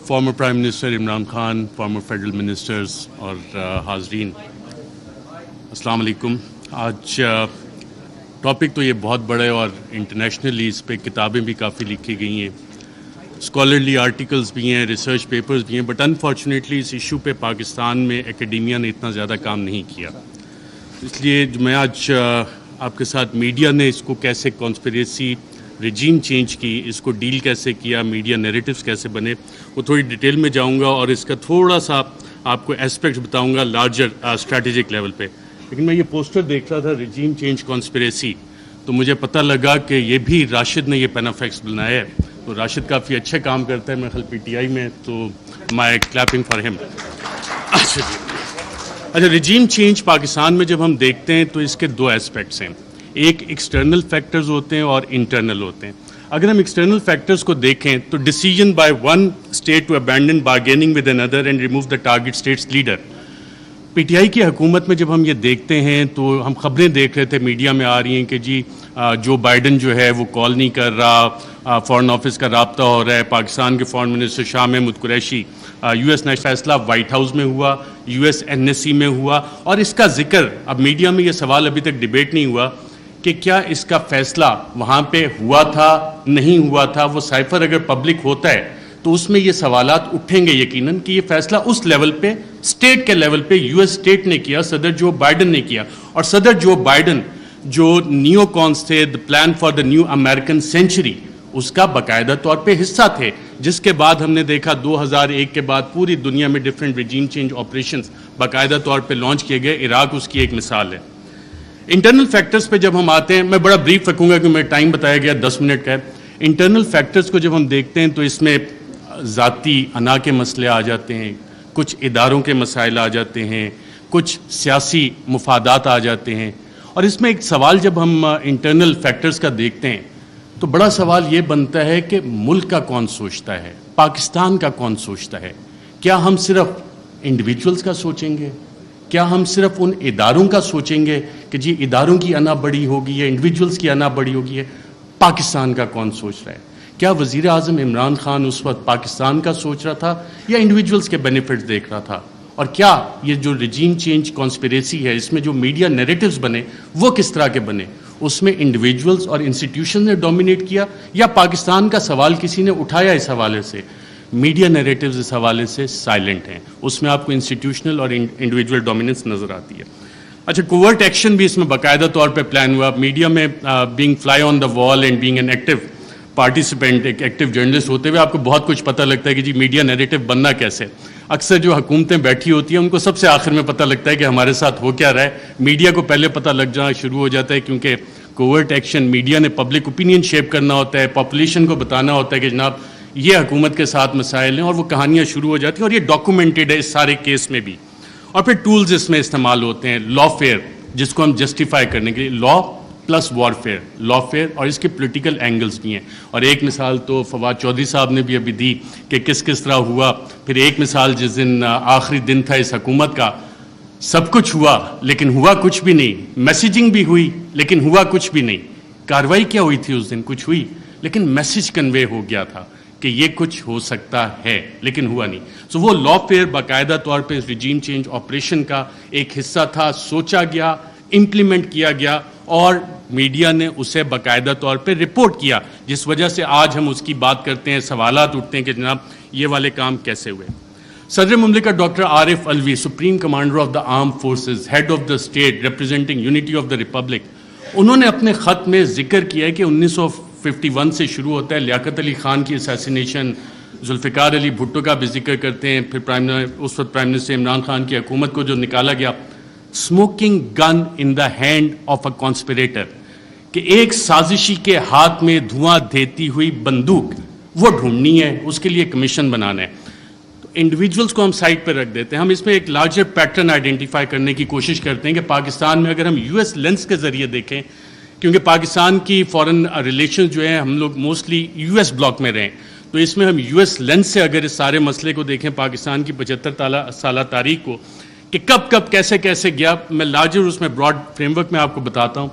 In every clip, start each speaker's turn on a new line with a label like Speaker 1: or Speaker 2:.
Speaker 1: Farmer prime minister Imran Khan, former federal ministers اور حاضرین، السلام علیکم۔ آج ٹاپک تو یہ بہت بڑا ہے اور انٹرنیشنلی اس پہ کتابیں بھی کافی لکھی گئی ہیں، اسکالرلی آرٹیکلز بھی ہیں، ریسرچ پیپرز بھی ہیں، بٹ انفارچونیٹلی اس ایشو پہ پاکستان میں اکیڈیمیا نے اتنا زیادہ کام نہیں کیا۔ اس لیے میں آج آپ کے ساتھ میڈیا نے اس کو کیسے کانسپریسی رجیم چینج کی، اس کو ڈیل کیسے کیا، میڈیا نیریٹیوز کیسے بنے، وہ تھوڑی ڈیٹیل میں جاؤں گا اور اس کا تھوڑا سا آپ کو اسپیکٹس بتاؤں گا لارجر اسٹریٹجک لیول پہ۔ لیکن میں یہ پوسٹر دیکھ رہا تھا رجیم چینج کانسپریسی، تو مجھے پتہ لگا کہ یہ بھی راشد نے یہ پینافیکس بنایا ہے، تو راشد کافی اچھے کام کرتا ہے، میں خیال پی ٹی آئی میں، تو مائی کلیپنگ فار ہم۔ اچھا، رجیم چینج پاکستان میں جب ہم دیکھتے ہیں تو اس کے دو اسپیکٹس ہیں، ایک ایکسٹرنل فیکٹرز ہوتے ہیں اور انٹرنل ہوتے ہیں۔ اگر ہم ایکسٹرنل فیکٹرز کو دیکھیں تو decision by one state to abandon bargaining with under and remove the target states leader. P T I کی حکومت میں جب ہم یہ دیکھتے ہیں تو ہم خبریں دیکھ رہے تھے، میڈیا میں آ رہی ہیں کہ جی جو بائیڈن جو ہے وہ کال نہیں کر رہا، فارن آفس کا رابطہ ہو رہا ہے، پاکستان کے foreign minister Shah Mahmood Qureshi, U S national فیصلہ وائٹ ہاؤس میں ہوا، U S N S C میں ہوا، اور اس کا ذکر اب میڈیا میں یہ سوال ابھی تک ڈیبیٹ نہیں ہوا کہ کیا اس کا فیصلہ وہاں پہ ہوا تھا نہیں ہوا تھا۔ وہ سائفر اگر پبلک ہوتا ہے تو اس میں یہ سوالات اٹھیں گے یقیناً کہ یہ فیصلہ اس لیول پہ، اسٹیٹ کے لیول پہ یو ایس اسٹیٹ نے کیا، صدر جو بائیڈن نے کیا، اور صدر جو بائیڈن جو نیو کانس تھے، the plan for the new American century, اس کا باقاعدہ طور پہ حصہ تھے، جس کے بعد ہم نے دیکھا 2001 کے بعد پوری دنیا میں ڈفرینٹ رجیم چینج آپریشنز باقاعدہ طور پہ لانچ کیے گئے، عراق اس کی ایک مثال ہے۔ انٹرنل فیکٹرز پہ جب ہم آتے ہیں، میں بڑا بریف رکھوں گا کہ میں ٹائم بتایا گیا 10 منٹ کا ہے۔ انٹرنل فیکٹرز کو جب ہم دیکھتے ہیں تو اس میں ذاتی انا کے مسئلے آ جاتے ہیں، کچھ اداروں کے مسائل آ جاتے ہیں، کچھ سیاسی مفادات آ جاتے ہیں، اور اس میں ایک سوال جب ہم انٹرنل فیکٹرز کا دیکھتے ہیں تو بڑا سوال یہ بنتا ہے کہ ملک کا کون سوچتا ہے، پاکستان کا کون سوچتا ہے؟ کیا ہم صرف انڈیویجولز کا سوچیں گے؟ کیا ہم صرف ان اداروں کا سوچیں گے کہ جی اداروں کی انا بڑی ہوگی یا انڈیویجولز کی انا بڑی ہوگی ہے؟ پاکستان کا کون سوچ رہا ہے؟ کیا وزیر اعظم عمران خان اس وقت پاکستان کا سوچ رہا تھا یا انڈیویجولز کے بینیفٹس دیکھ رہا تھا؟ اور کیا یہ جو رجیم چینج کانسپریسی ہے، اس میں جو میڈیا نیریٹیوز بنے وہ کس طرح کے بنے؟ اس میں انڈیویجولز اور انسٹیٹیوشن نے ڈومینیٹ کیا یا پاکستان کا سوال کسی نے اٹھایا؟ اس حوالے سے میڈیا نیریٹیوز اس حوالے سے سائلنٹ ہیں، اس میں آپ کو انسٹیٹیوشنل اور انڈیویجول ڈومیننس نظر آتی ہے۔ اچھا، کوورٹ ایکشن بھی اس میں باقاعدہ طور پہ پلان ہوا، میڈیا میں being fly on the wall and being an active participant, ایک ایکٹیو جرنلسٹ ہوتے ہوئے آپ کو بہت کچھ پتہ لگتا ہے کہ جی میڈیا نیریٹیو بننا کیسے۔ اکثر جو حکومتیں بیٹھی ہوتی ہیں ان کو سب سے آخر میں پتہ لگتا ہے کہ ہمارے ساتھ ہو کیا رہا ہے، میڈیا کو پہلے پتہ لگ جانا شروع ہو جاتا ہے، کیونکہ کوورٹ ایکشن میڈیا نے پبلک اوپینین شیپ کرنا ہوتا ہے، پاپولیشن کو بتانا ہوتا ہے کہ جناب یہ حکومت کے ساتھ مسائل ہیں، اور وہ کہانیاں شروع ہو جاتی ہیں، اور یہ ڈاکومنٹڈ ہے اس سارے کیس میں بھی۔ اور پھر ٹولز اس میں استعمال ہوتے ہیں، لا فیئر جس کو ہم جسٹیفائی کرنے کے لیے، لا پلس وارفیئر، لا فیئر، اور اس کے پولیٹیکل اینگلز بھی ہیں۔ اور ایک مثال تو فواد چودھری صاحب نے بھی ابھی دی کہ کس طرح ہوا۔ پھر ایک مثال جس دن آخری دن تھا اس حکومت کا، سب کچھ ہوا لیکن ہوا کچھ بھی نہیں، میسیجنگ بھی ہوئی لیکن ہوا کچھ بھی نہیں۔ کاروائی کیا ہوئی تھی اس دن؟ کچھ ہوئی، لیکن میسیج کنوے ہو گیا تھا کہ یہ کچھ ہو سکتا ہے لیکن ہوا نہیں۔ سو وہ لا فیئر باقاعدہ طور پہ اس رجیم چینج آپریشن کا ایک حصہ تھا، سوچا گیا، امپلیمنٹ کیا گیا، اور میڈیا نے اسے باقاعدہ طور پہ رپورٹ کیا، جس وجہ سے آج ہم اس کی بات کرتے ہیں، سوالات اٹھتے ہیں کہ جناب یہ والے کام کیسے ہوئے۔ صدر مملکت doctor Arif Alvi, supreme commander of the arm forces, head of the state representing unity of the republic, انہوں نے اپنے خط میں ذکر کیا ہے کہ 1951 سے شروع ہوتا ہے، لیاقت علی خان کی اسیسینیشن، ذوالفقار علی بھٹو کا بھی ذکر کرتے ہیں، پھر اس وقت پرائم منسٹر عمران خان کی حکومت کو جو نکالا گیا، smoking gun in the hand of a conspirator, کہ ایک سازشی کے ہاتھ میں دھواں دیتی ہوئی بندوق وہ ڈھونڈنی ہے، اس کے لیے کمیشن بنانا ہے۔ تو انڈیویجولز کو ہم سائڈ پہ رکھ دیتے ہیں، ہم اس میں ایک لارجر پیٹرن آئیڈینٹیفائی کرنے کی کوشش کرتے ہیں کہ پاکستان میں اگر ہم یو ایس لینس کے ذریعے دیکھیں، کیونکہ پاکستان کی فارن ریلیشنز جو ہیں ہم لوگ موسٹلی یو ایس بلاک میں رہیں، تو اس میں ہم یو ایس لینس سے اگر اس سارے مسئلے کو دیکھیں، پاکستان کی 75 سالہ تاریخ کو، کہ کب کیسے گیا، میں لارجر اس میں براڈ فریم ورک میں آپ کو بتاتا ہوں۔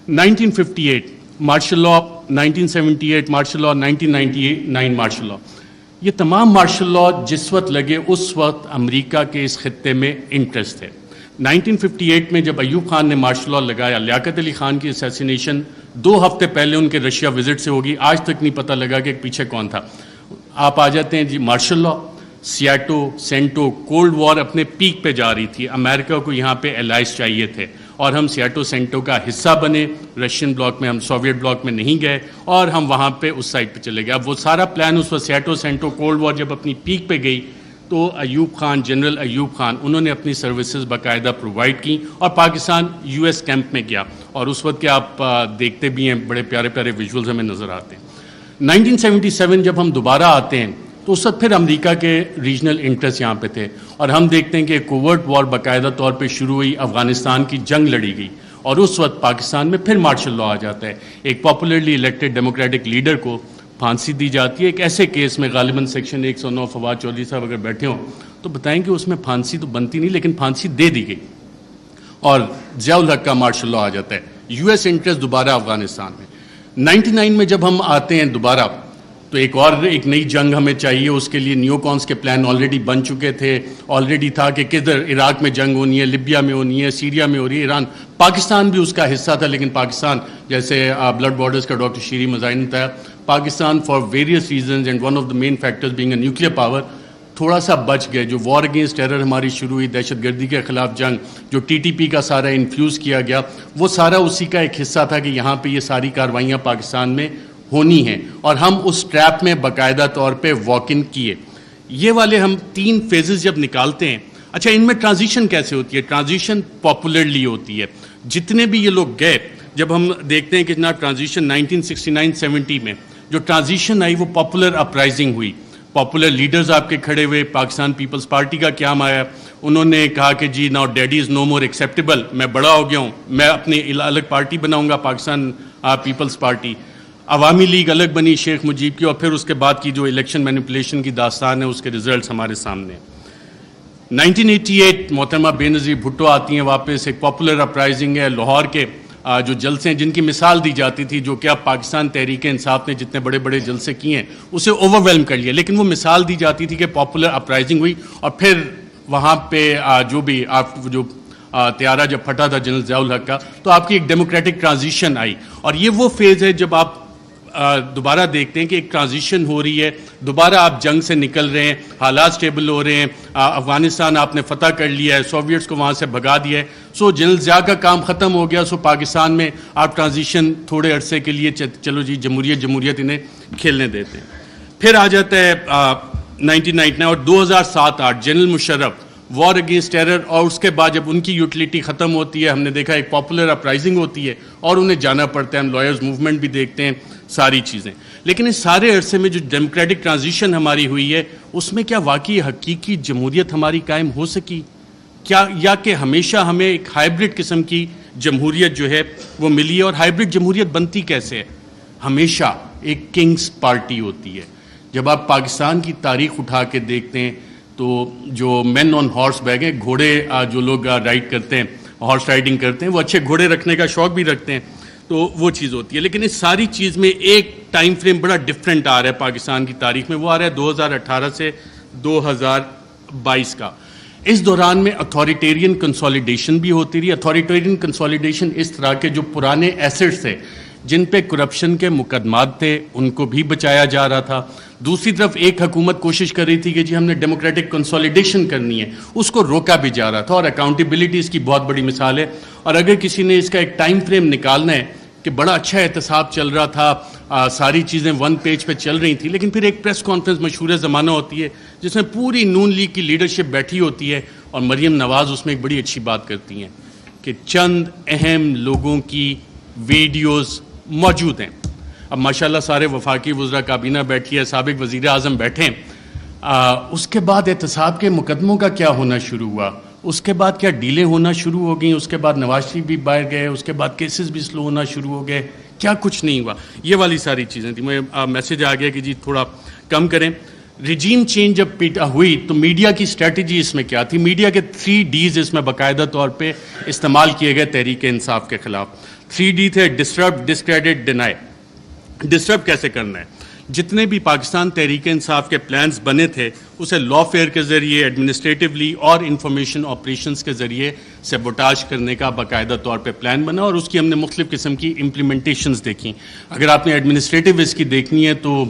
Speaker 1: 1958 martial law, 1978 martial law, 1999 martial law, یہ تمام مارشل لا جس وقت لگے اس وقت امریکہ کے اس خطے میں انٹرسٹ ہے. 1958 میں جب ایوب خان نے مارشل لا لگایا, لیاقت علی خان کی اسیسینیشن 2 ہفتے پہلے ان کے رشیا وزٹ سے ہوگی, آج تک نہیں پتہ لگا کہ پیچھے کون تھا. آپ آ جاتے ہیں جی مارشل لا, سیاٹو, سینٹو, کولڈ وار اپنے پیک پہ جا رہی تھی, امریکہ کو یہاں پہ الائز چاہیے تھے اور ہم سیاٹو سینٹو کا حصہ بنے, رشین بلاک میں, ہم سوویٹ بلاک میں نہیں گئے اور ہم وہاں پہ اس سائڈ پہ چلے گئے. اب وہ سارا پلان اس وقت سیاٹو سینٹو کولڈ وار جب اپنی پیک پہ گئی تو ایوب خان, جنرل ایوب خان, انہوں نے اپنی سروسز باقاعدہ پرووائڈ کی اور پاکستان یو ایس کیمپ میں گیا, اور اس وقت کے آپ دیکھتے بھی ہیں بڑے پیارے پیارے ویژولز ہمیں نظر آتے ہیں. 1977 جب ہم دوبارہ آتے ہیں تو اس وقت پھر امریکہ کے ریجنل انٹرسٹ یہاں پہ تھے, اور ہم دیکھتے ہیں کہ کوورٹ وار باقاعدہ طور پہ شروع ہوئی, افغانستان کی جنگ لڑی گئی, اور اس وقت پاکستان میں پھر مارشل لا آ جاتا ہے. ایک پاپولرلی الیکٹڈ ڈیموکریٹک لیڈر کو پھانسی دی جاتی ہے ایک ایسے کیس میں, غالباً سیکشن 109, فواد چودھری صاحب اگر بیٹھے ہوں تو بتائیں کہ اس میں پھانسی تو بنتی نہیں, لیکن پھانسی دے دی گئی, اور ضیاء الحق کا مارشل لا آ جاتا ہے. یو ایس انٹرسٹ دوبارہ افغانستان میں. 99 میں جب ہم آتے ہیں دوبارہ تو ایک نئی جنگ ہمیں چاہیے, اس کے لیے نیو کونس کے پلان آلریڈی بن چکے تھے, آلریڈی تھا کہ کدھر عراق میں جنگ ہونی ہے, لیبیا میں ہونی ہے, سیریا میں ہو رہی ہے, ایران, پاکستان بھی اس کا حصہ تھا, لیکن پاکستان جیسے بلڈ بارڈرز کا ڈاکٹر شیری مظاہر نے بتایا, Pakistan for various reasons and one of the main factors being a nuclear power تھوڑا سا بچ گئے. جو وار اگینسٹ ٹیرر ہماری شروع ہوئی, دہشت گردی کے خلاف جنگ, جو ٹی ٹی پی کا سارا انفیوز کیا گیا, وہ سارا اسی کا ایک حصہ تھا کہ یہاں پہ یہ ساری کارروائیاں پاکستان میں ہونی ہیں, اور ہم اس ٹریپ میں باقاعدہ طور پہ واک ان کیے. یہ والے ہم 3 فیزز جب نکالتے ہیں, اچھا ان میں ٹرانزیشن کیسے ہوتی ہے؟ ٹرانزیشن پاپولرلی ہوتی ہے. جتنے بھی یہ لوگ گئے, جب ہم دیکھتے ہیں کہ جناب ٹرانزیشن 1969-70 میں جو ٹرانزیشن آئی وہ پاپولر اپرائزنگ ہوئی, پاپولر لیڈرز آپ کے کھڑے ہوئے, پاکستان پیپلز پارٹی کا قیام آیا, انہوں نے کہا کہ جی ناؤ ڈیڈی از نو مور ایکسیپٹیبل, میں بڑا ہو گیا ہوں, میں اپنی الگ پارٹی بناؤں گا, پاکستان پیپلز پارٹی. عوامی لیگ الگ بنی شیخ مجیب کی, اور پھر اس کے بعد کی جو الیکشن مینیپولیشن کی داستان ہے اس کے ریزلٹس ہمارے سامنے. 1988 محترمہ بے نظیر بھٹو آتی ہیں واپس, ایک پاپولر اپرائزنگ ہے. لاہور کے جو جلسے ہیں جن کی مثال دی جاتی تھی, جو کہ اب پاکستان تحریک انصاف نے جتنے بڑے بڑے جلسے کیے ہیں اسے اوور ویلم کر لیا, لیکن وہ مثال دی جاتی تھی کہ پاپولر اپرائزنگ ہوئی, اور پھر وہاں پہ جو بھی جو طیارہ جب پھٹا تھا جنرل ضیاء الحق کا, تو آپ کی ایک ڈیموکریٹک ٹرانزیشن آئی. اور یہ وہ فیز ہے جب آپ دوبارہ دیکھتے ہیں کہ ایک ٹرانزیشن ہو رہی ہے, دوبارہ آپ جنگ سے نکل رہے ہیں, حالات سٹیبل ہو رہے ہیں, افغانستان آپ نے فتح کر لیا ہے, سوویٹس کو وہاں سے بھگا دیا ہے, سو جنرل ضیاء کا کام ختم ہو گیا, سو پاکستان میں آپ ٹرانزیشن تھوڑے عرصے کے لیے چلو جی جمہوریت انہیں کھیلنے دیتے ہیں. پھر آ جاتا ہے 1999 اور 2007-8 general Musharraf, war against terror, اور اس کے بعد جب ان کی یوٹیلیٹی ختم ہوتی ہے, ہم نے دیکھا ایک پاپولر اپرائزنگ ہوتی ہے اور انہیں جانا پڑتا ہے, ہم لائرز موومنٹ بھی دیکھتے ہیں, ساری چیزیں. لیکن اس سارے عرصے میں جو ڈیموکریٹک ٹرانزیشن ہماری ہوئی ہے اس میں کیا واقعی حقیقی جمہوریت ہماری قائم ہو سکی کیا, یا کہ ہمیشہ ہمیں ایک ہائبرڈ قسم کی جمہوریت جو ہے وہ ملی ہے؟ اور ہائبرڈ جمہوریت بنتی کیسے ہے؟ ہمیشہ ایک کنگز پارٹی ہوتی ہے. جب آپ پاکستان کی تاریخ اٹھا کے دیکھتے ہیں تو جو مین آن ہارس بیک ہیں, گھوڑے جو لوگ رائڈ کرتے ہیں, ہارس رائڈنگ کرتے ہیں, وہ اچھے گھوڑے رکھنے کا شوق بھی رکھتے ہیں, تو وہ چیز ہوتی ہے. لیکن اس ساری چیز میں ایک ٹائم فریم بڑا ڈفرینٹ آ رہا ہے پاکستان کی تاریخ میں, وہ آ رہا ہے 2018 سے 2022 کا. اس دوران میں اتھارٹیرین کنسالیڈیشن بھی ہوتی رہی. اتھارٹیرین کنسالیڈیشن اس طرح کے جو پرانے ایسٹس تھے جن پہ کرپشن کے مقدمات تھے ان کو بھی بچایا جا رہا تھا. دوسری طرف ایک حکومت کوشش کر رہی تھی کہ جی ہم نے ڈیموکریٹک کنسالیڈیشن کرنی ہے, اس کو روکا بھی جا رہا تھا. اور اکاؤنٹیبلٹی اس کی بہت بڑی مثال ہے. اور اگر کسی نے اس کا ایک ٹائم فریم نکالنا ہے کہ بڑا اچھا احتساب چل رہا تھا, ساری چیزیں 1 پیج پہ چل رہی تھیں, لیکن پھر ایک پریس کانفرنس مشہور زمانہ ہوتی ہے جس میں پوری نون لیگ کی لیڈرشپ بیٹھی ہوتی ہے, اور مریم نواز اس میں ایک بڑی اچھی بات کرتی ہیں کہ چند اہم لوگوں کی ویڈیوز موجود ہیں. اب ماشاءاللہ سارے وفاقی وزراء کابینہ بیٹھی ہے, سابق وزیر اعظم بیٹھے ہیں. اس کے بعد احتساب کے مقدموں کا کیا ہونا شروع ہوا, اس کے بعد کیا ڈیلیں ہونا شروع ہو گئیں, اس کے بعد نواز شریف بھی باہر گئے, اس کے بعد کیسز بھی سلو ہونا شروع ہو گئے, کیا کچھ نہیں ہوا. یہ والی ساری چیزیں تھیں. میں میسیج آ گیا کہ جی تھوڑا کم کریں. ریجیم چینج جب ہوئی تو میڈیا کی اسٹریٹجی اس میں کیا تھی؟ میڈیا کے 3 ڈیز اس میں باقاعدہ طور پہ استعمال کیے گئے تحریک انصاف کے خلاف. 3 ڈی تھے: ڈسٹرب, ڈسکریڈٹ, ڈینائی. ڈسٹرب کیسے کرنا ہے؟ جتنے بھی پاکستان تحریک انصاف کے پلانز بنے تھے اسے لا فیئر کے ذریعے ایڈمنسٹریٹولی اور انفارمیشن آپریشنز کے ذریعے سیبوٹاج کرنے کا باقاعدہ طور پہ پلان بنا اور اس کی ہم نے مختلف قسم کی امپلیمنٹیشنز دیکھیں. اگر آپ نے ایڈمنسٹریٹو اس کی دیکھنی ہے تو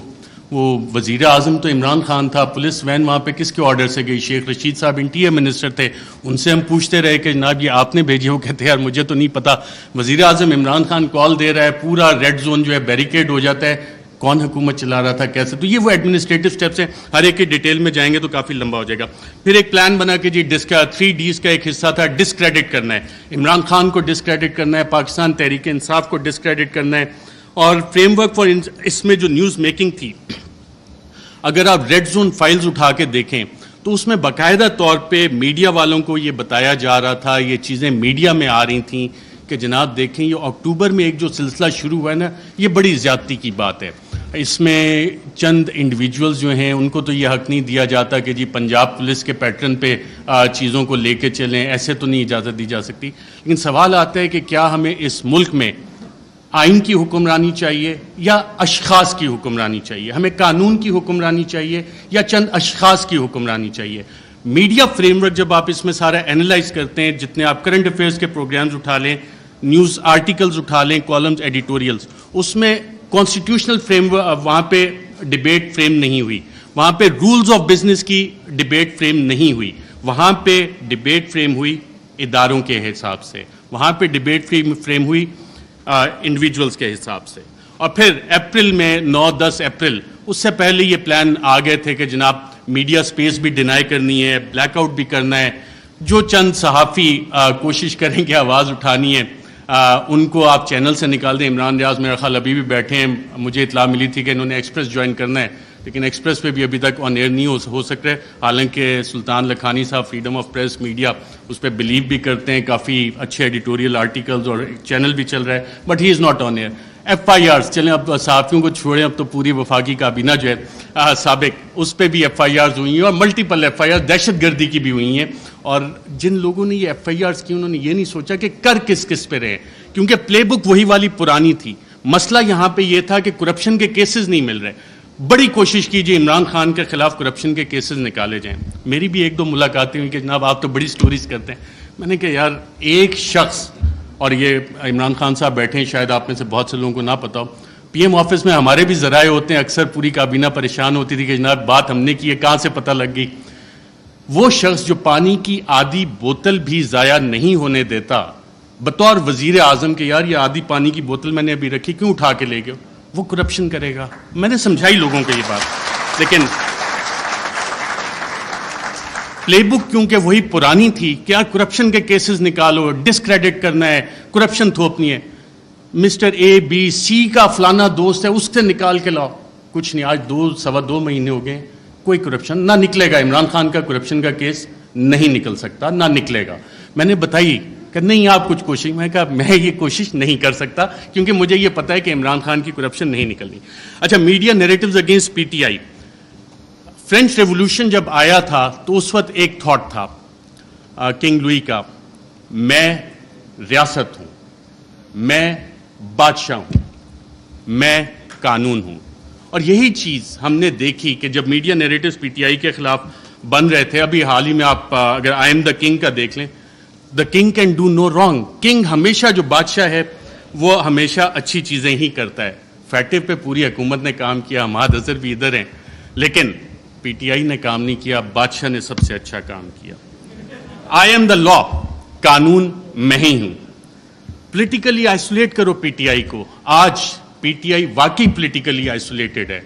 Speaker 1: وہ وزیر اعظم تو عمران خان تھا, پولیس وین وہاں پہ کس کے آرڈر سے گئی؟ شیخ رشید صاحب انٹیریئر منسٹر تھے, ان سے ہم پوچھتے رہے کہ جناب یہ آپ نے بھیجی؟ وہ کہتے ہیں یار مجھے تو نہیں پتا. وزیر اعظم عمران خان کال دے رہا ہے, پورا ریڈ زون جو ہے بیریکیڈ ہو جاتا ہے, کون حکومت چلا رہا تھا, کیسے؟ تو یہ وہ ایڈمنسٹریٹو سٹیپس ہیں, ہر ایک کی ڈیٹیل میں جائیں گے تو کافی لمبا ہو جائے گا. پھر ایک پلان بنا کہ جی 3 Ds کا ایک حصہ تھا ڈسکریڈٹ کرنا ہے, عمران خان کو ڈسکریڈٹ کرنا ہے, پاکستان تحریک انصاف کو ڈسکریڈٹ کرنا ہے, اور فریم ورک فار اس میں جو نیوز میکنگ تھی, اگر آپ ریڈ زون فائلز اٹھا کے دیکھیں تو اس میں باقاعدہ طور پہ میڈیا والوں کو یہ بتایا جا رہا تھا, یہ چیزیں میڈیا میں آ رہی تھیں کہ جناب دیکھیں یہ اکتوبر میں ایک جو سلسلہ شروع ہوا ہے نا, یہ بڑی زیادتی کی بات ہے. اس میں چند انڈیویجولز جو ہیں ان کو تو یہ حق نہیں دیا جاتا کہ جی پنجاب پولیس کے پیٹرن پہ چیزوں کو لے کے چلیں, ایسے تو نہیں اجازت دی جا سکتی. لیکن سوال آتا ہے کہ کیا ہمیں اس ملک میں آئین کی حکمرانی چاہیے یا اشخاص کی حکمرانی چاہیے؟ ہمیں قانون کی حکمرانی چاہیے یا چند اشخاص کی حکمرانی چاہیے؟ میڈیا فریم ورک جب آپ اس میں سارا اینالائز کرتے ہیں, جتنے آپ کرنٹ افیئرس کے پروگرامز اٹھا لیں, نیوز آرٹیکلز اٹھا لیں, کالمز, ایڈیٹوریلز, اس میں کانسٹیٹیوشنل فریم ورک وہاں پہ ڈیبیٹ فریم نہیں ہوئی, وہاں پہ رولز آف بزنس کی ڈیبیٹ فریم نہیں ہوئی, وہاں پہ ڈیبیٹ فریم ہوئی اداروں کے حساب سے, وہاں پہ ڈیبیٹ فریم ہوئی انڈیویجولز کے حساب سے. اور پھر اپریل میں 9-10 اپریل, اس سے پہلے یہ پلان آ گئے تھے کہ جناب میڈیا سپیس بھی ڈینائی کرنی ہے, بلیک آؤٹ بھی کرنا ہے, جو چند صحافی کوشش کریں کہ آواز اٹھانی ہے ان کو آپ چینل سے نکال دیں. عمران ریاض میرا خیال ابھی بھی بیٹھے ہیں, مجھے اطلاع ملی تھی کہ انہوں نے ایکسپریس جوائن کرنا ہے, لیکن ایکسپریس پہ بھی ابھی تک آن ایئر نہیں ہو سک رہے, حالانکہ سلطان لکھانی صاحب فریڈم آف پریس میڈیا اس پہ بلیو بھی کرتے ہیں, کافی اچھے ایڈیٹوریل آرٹیکلز اور چینل بھی چل رہا ہے, but he is not on air. FIRs چلیں, اب صحافیوں کو چھوڑیں, اب تو پوری وفاقی کابینہ جو ہے سابق, اس پہ بھی FIRs ہوئی ہیں, اور ملٹیپل FIRs دہشت گردی کی بھی ہوئی ہیں. اور جن لوگوں نے یہ FIRs کی انہوں نے یہ نہیں سوچا کہ کر کس پہ رہے, کیونکہ پلے بک وہی والی پرانی تھی. مسئلہ یہاں پہ یہ تھا کہ کرپشن کے کیسز نہیں مل رہے. بڑی کوشش کیجیے عمران خان کے خلاف کرپشن کے کیسز نکالے جائیں. میری بھی 1-2 ملاقاتیں ہوئی کہ جناب آپ تو بڑی سٹوریز کرتے ہیں. میں نے کہا یار ایک شخص, اور یہ عمران خان صاحب بیٹھے ہیں, شاید آپ میں سے بہت سے لوگوں کو نہ پتا ہو, PM آفس میں ہمارے بھی ذرائع ہوتے ہیں, اکثر پوری کابینہ پریشان ہوتی تھی کہ جناب بات ہم نے کی ہے, کہاں سے پتہ لگ گئی. وہ شخص جو پانی کی آدھی بوتل بھی ضائع نہیں ہونے دیتا بطور وزیر اعظم کے, یار یہ آدھی پانی کی بوتل میں نے ابھی رکھی, کیوں اٹھا کے لے گئے, وہ کرپشن کرے گا. میں نے سمجھائی لوگوں کو یہ بات, لیکن پلے بک کیونکہ وہی پرانی تھی, کیا کرپشن کے کیسز نکالو, ڈسکریڈٹ کرنا ہے, کرپشن تھوپنی ہے. مسٹر ABC کا فلانا دوست ہے, اس سے نکال کے لاؤ, کچھ نہیں. آج 2-2.25 مہینے ہو گئے, کوئی کرپشن نہ نکلے گا. عمران خان کا کرپشن کا کیس نہیں نکل سکتا, نہ نکلے گا. میں نے بتائی کہ نہیں آپ کچھ کوشش, میں کہا میں یہ کوشش نہیں کر سکتا کیونکہ مجھے یہ پتا ہے کہ عمران خان کی کرپشن نہیں نکلنی. اچھا, media narratives against PTI. French revolution جب آیا تھا تو اس وقت ایک تھاٹ تھا کنگ لوئی کا, میں ریاست ہوں, میں بادشاہ ہوں, میں قانون ہوں. اور یہی چیز ہم نے دیکھی کہ جب میڈیا نیریٹیوز PTI کے خلاف بن رہے تھے, ابھی حال ہی میں آپ اگر آئی ایم دا کنگ کا دیکھ لیں, the king can do no wrong. King ہمیشہ, جو بادشاہ ہے وہ ہمیشہ اچھی چیزیں ہی کرتا ہے. فیٹو پہ پوری حکومت نے کام کیا, حماد اظہر بھی ادھر ہیں, لیکن PTI نے کام نہیں کیا, بادشاہ نے سب سے اچھا کام کیا. آئی ایم دا لا, قانون میں ہی ہوں. پولیٹیکلی آئسولیٹ کرو PTI کو. آج PTI واقعی پولیٹیکلی آئسولیٹڈ ہے.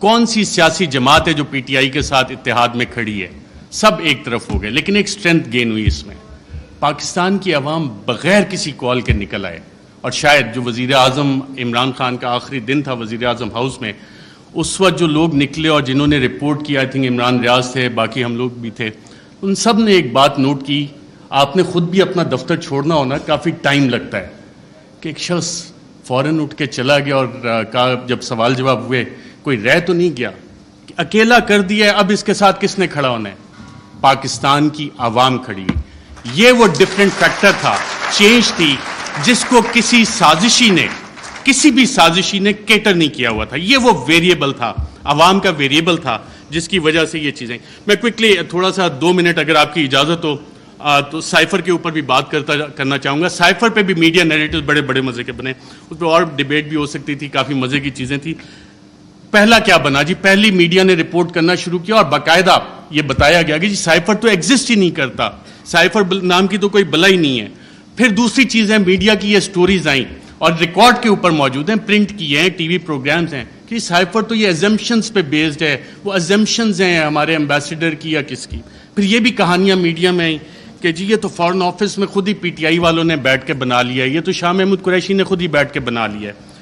Speaker 1: کون سی سیاسی جماعت ہے جو PTI کے ساتھ اتحاد میں کھڑی ہے؟ سب ایک طرف ہو گئے, لیکن ایک اسٹرینتھ گین ہوئی اس میں. پاکستان کی عوام بغیر کسی کال کے نکل آئے, اور شاید جو وزیر اعظم عمران خان کا آخری دن تھا وزیر اعظم ہاؤس میں, اس وقت جو لوگ نکلے اور جنہوں نے رپورٹ کیا, آئی تھنک عمران ریاض تھے, باقی ہم لوگ بھی تھے, ان سب نے ایک بات نوٹ کی. آپ نے خود بھی اپنا دفتر چھوڑنا ہونا, کافی ٹائم لگتا ہے, کہ ایک شخص فوراً اٹھ کے چلا گیا اور کہا, جب سوال جواب ہوئے, کوئی رہ تو نہیں گیا, اکیلا کر دیا ہے, اب اس کے ساتھ کس نے کھڑا ہونا ہے؟ پاکستان کی عوام کھڑی. یہ وہ ڈفرینٹ فیکٹر تھا, چینج تھی, جس کو کسی سازشی نے کسی بھی سازشی نے کیٹر نہیں کیا ہوا تھا. یہ وہ ویریبل تھا, عوام کا ویریبل تھا, جس کی وجہ سے یہ چیزیں. میں کوئکلی تھوڑا سا 2 منٹ اگر آپ کی اجازت ہو تو سائفر کے اوپر بھی بات کرنا چاہوں گا. سائفر پہ بھی میڈیا نیریٹیوز بڑے بڑے مزے کے بنے, اس پہ اور ڈیبیٹ بھی ہو سکتی تھی, کافی مزے کی چیزیں تھیں. پہلا کیا بنا جی, پہلی میڈیا نے رپورٹ کرنا شروع کیا اور باقاعدہ یہ بتایا گیا کہ جی سائفر تو ایگزسٹ ہی نہیں کرتا, سائفر نام کی تو کوئی بلا ہی نہیں ہے. پھر دوسری چیز ہے, میڈیا کی یہ سٹوریز آئیں اور ریکارڈ کے اوپر موجود ہیں, پرنٹ کیے ہیں, ٹی وی پروگرامز ہیں, کہ سائفر تو یہ ایزمپشنز پہ بیسڈ ہے. وہ ایزمپشنز ہیں ہمارے ایمبیسیڈر کی یا کس کی. پھر یہ بھی کہانیاں میڈیا میں آئیں کہ جی یہ تو فارن آفس میں خود ہی پی ٹی آئی والوں نے بیٹھ کے بنا لیا ہے, یہ تو شاہ محمود قریشی نے خود ہی بیٹھ کے بنا لیا ہے.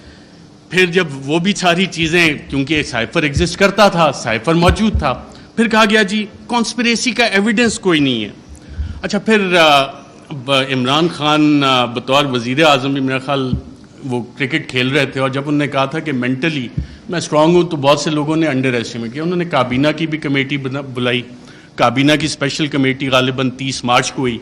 Speaker 1: پھر جب وہ بھی ساری چیزیں, کیونکہ سائفر ایگزسٹ کرتا تھا, سائفر موجود تھا, پھر کہا گیا جی کانسپریسی کا ایویڈنس کوئی نہیں ہے. اچھا, پھر عمران خان بطور وزیر اعظم بھی میرا خیال وہ کرکٹ کھیل رہے تھے, اور جب انہوں نے کہا تھا کہ مینٹلی میں اسٹرانگ ہوں, تو بہت سے لوگوں نے انڈر ایسٹیمیٹ کیا. انہوں نے کابینہ کی بھی کمیٹی بلائی, کابینہ کی اسپیشل کمیٹی غالباً 30 مارچ کو ہوئی.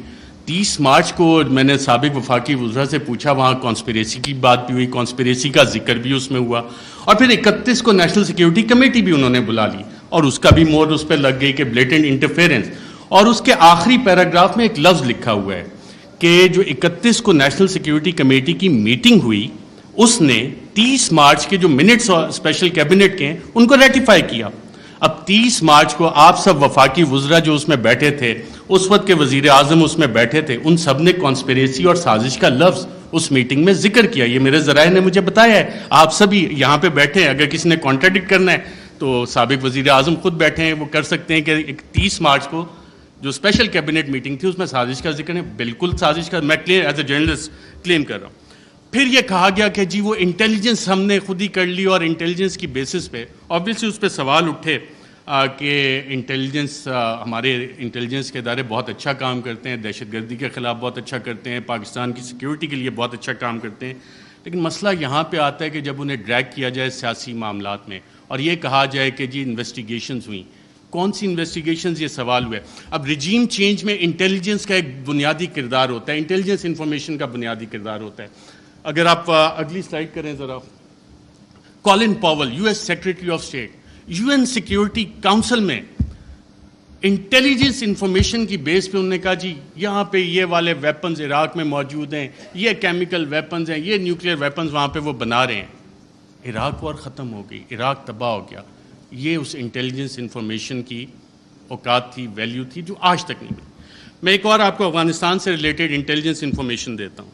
Speaker 1: 30 مارچ کو میں نے سابق وفاقی وزراء سے پوچھا, وہاں کانسپریسی کی بات بھی ہوئی, کانسپریسی کا ذکر بھی اس میں ہوا, اور پھر 31 کو نیشنل سیکیورٹی کمیٹی بھی انہوں نے بلا لی, اور اس کا بھی مور اس پہ لگ گئی کہ بلیٹنٹ انٹرفیرنس. اور اس کے آخری پیراگراف میں ایک لفظ لکھا ہوا ہے کہ جو 31 کو نیشنل سیکیورٹی کمیٹی کی میٹنگ ہوئی, اس نے 30 مارچ کے جو منٹس اسپیشل کیبنٹ کے ہیں ان کو ریٹیفائی کیا. اب 30 مارچ کو آپ سب وفاقی وزراء جو اس میں بیٹھے تھے, اس وقت کے وزیر اعظم اس میں بیٹھے تھے, ان سب نے کانسپریسی اور سازش کا لفظ اس میٹنگ میں ذکر کیا. یہ میرے ذرائع نے مجھے بتایا ہے, آپ سبھی یہاں پہ بیٹھے ہیں, اگر کسی نے کانٹراڈکٹ کرنا ہے تو سابق وزیر اعظم خود بیٹھے ہیں, وہ کر سکتے ہیں کہ 30 مارچ کو جو اسپیشل کیبنٹ میٹنگ تھی اس میں سازش کا ذکر ہے. بالکل سازش کا میں ایز اے جرنلسٹ کلیم کر رہا ہوں. پھر یہ کہا گیا کہ جی وہ انٹیلیجنس ہم نے خود ہی کر لی, اور انٹیلیجنس کی بیسس پہ آبویسلی اس پہ سوال اٹھے کہ انٹیلیجنس, ہمارے انٹیلیجنس کے ادارے بہت اچھا کام کرتے ہیں, دہشت گردی کے خلاف بہت اچھا کرتے ہیں, پاکستان کی سیکیورٹی کے لیے بہت اچھا کام کرتے ہیں. لیکن مسئلہ یہاں پہ آتا ہے کہ جب انہیں ڈریگ کیا جائے سیاسی معاملات میں, اور یہ کہا جائے کہ جی انویسٹیگیشنز ہوئیں, کون سی انویسٹیگیشنز, یہ سوال ہوا ہے. اب رجیم چینج میں انٹیلیجنس کا ایک بنیادی کردار ہوتا ہے, انٹیلیجنس انفارمیشن کا بنیادی کردار ہوتا ہے. اگر آپ اگلی سلائڈ کریں ذرا. Colin Powell, U S secretary of state, U N security council میں انٹیلیجنس انفارمیشن کی بیس پہ انہوں نے کہا جی یہاں پہ یہ والے ویپنز عراق میں موجود ہیں, یہ کیمیکل ویپنز ہیں, یہ نیوکلیئر ویپنز وہاں پہ وہ بنا رہے ہیں. عراق وار ختم ہو گئی, عراق تباہ ہو گیا. یہ اس انٹیلیجنس انفارمیشن کی اوقات تھی, ویلیو تھی, جو آج تک نہیں ملی. میں ایک اور آپ کو افغانستان سے ریلیٹڈ انٹیلیجنس انفارمیشن دیتا ہوں.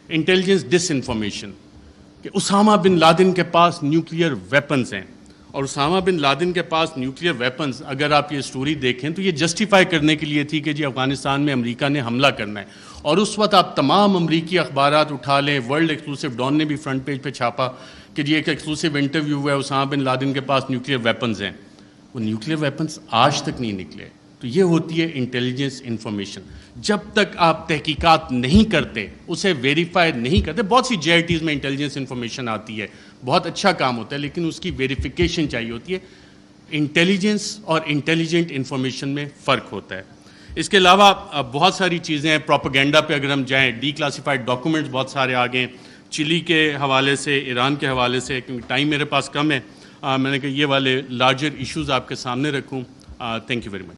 Speaker 1: انٹیلیجنس ڈس انفارمیشن کہ اسامہ بن لادن کے پاس نیوکلیئر ویپنز ہیں, اور اسامہ بن لادن کے پاس نیوکلیئر ویپنز, اگر آپ یہ سٹوری دیکھیں تو یہ جسٹیفائی کرنے کے لیے تھی کہ جی افغانستان میں امریکہ نے حملہ کرنا ہے. اور اس وقت آپ تمام امریکی اخبارات اٹھا لیں, ورلڈ ایکسکلوسیو ڈان نے بھی فرنٹ پیج پہ چھاپا کہ جی ایک ایکسکلوسیو انٹرویو ہوا ہے, اسامہ بن لادن کے پاس نیوکلیئر ویپنز ہیں. وہ نیوکلیئر ویپنز آج تک نہیں نکلے. تو یہ ہوتی ہے انٹیلیجنس انفارمیشن. جب تک آپ تحقیقات نہیں کرتے, اسے ویریفائی نہیں کرتے, بہت سی جے آئی ٹیز میں انٹیلیجنس انفارمیشن آتی ہے, بہت اچھا کام ہوتا ہے, لیکن اس کی ویریفیکیشن چاہیے ہوتی ہے. انٹیلیجنس اور انٹیلیجنٹ انفارمیشن میں فرق ہوتا ہے. اس کے علاوہ بہت ساری چیزیں ہیں. پروپیگنڈا پہ اگر ہم جائیں, ڈی کلاسیفائڈ ڈاکومنٹس بہت سارے آ گئے, چلی کے حوالے سے, ایران کے حوالے سے, کیونکہ ٹائم میرے پاس کم ہے, میں نے کہا یہ والے لارجر ایشوز آپ کے سامنے رکھوں. Thank you very much.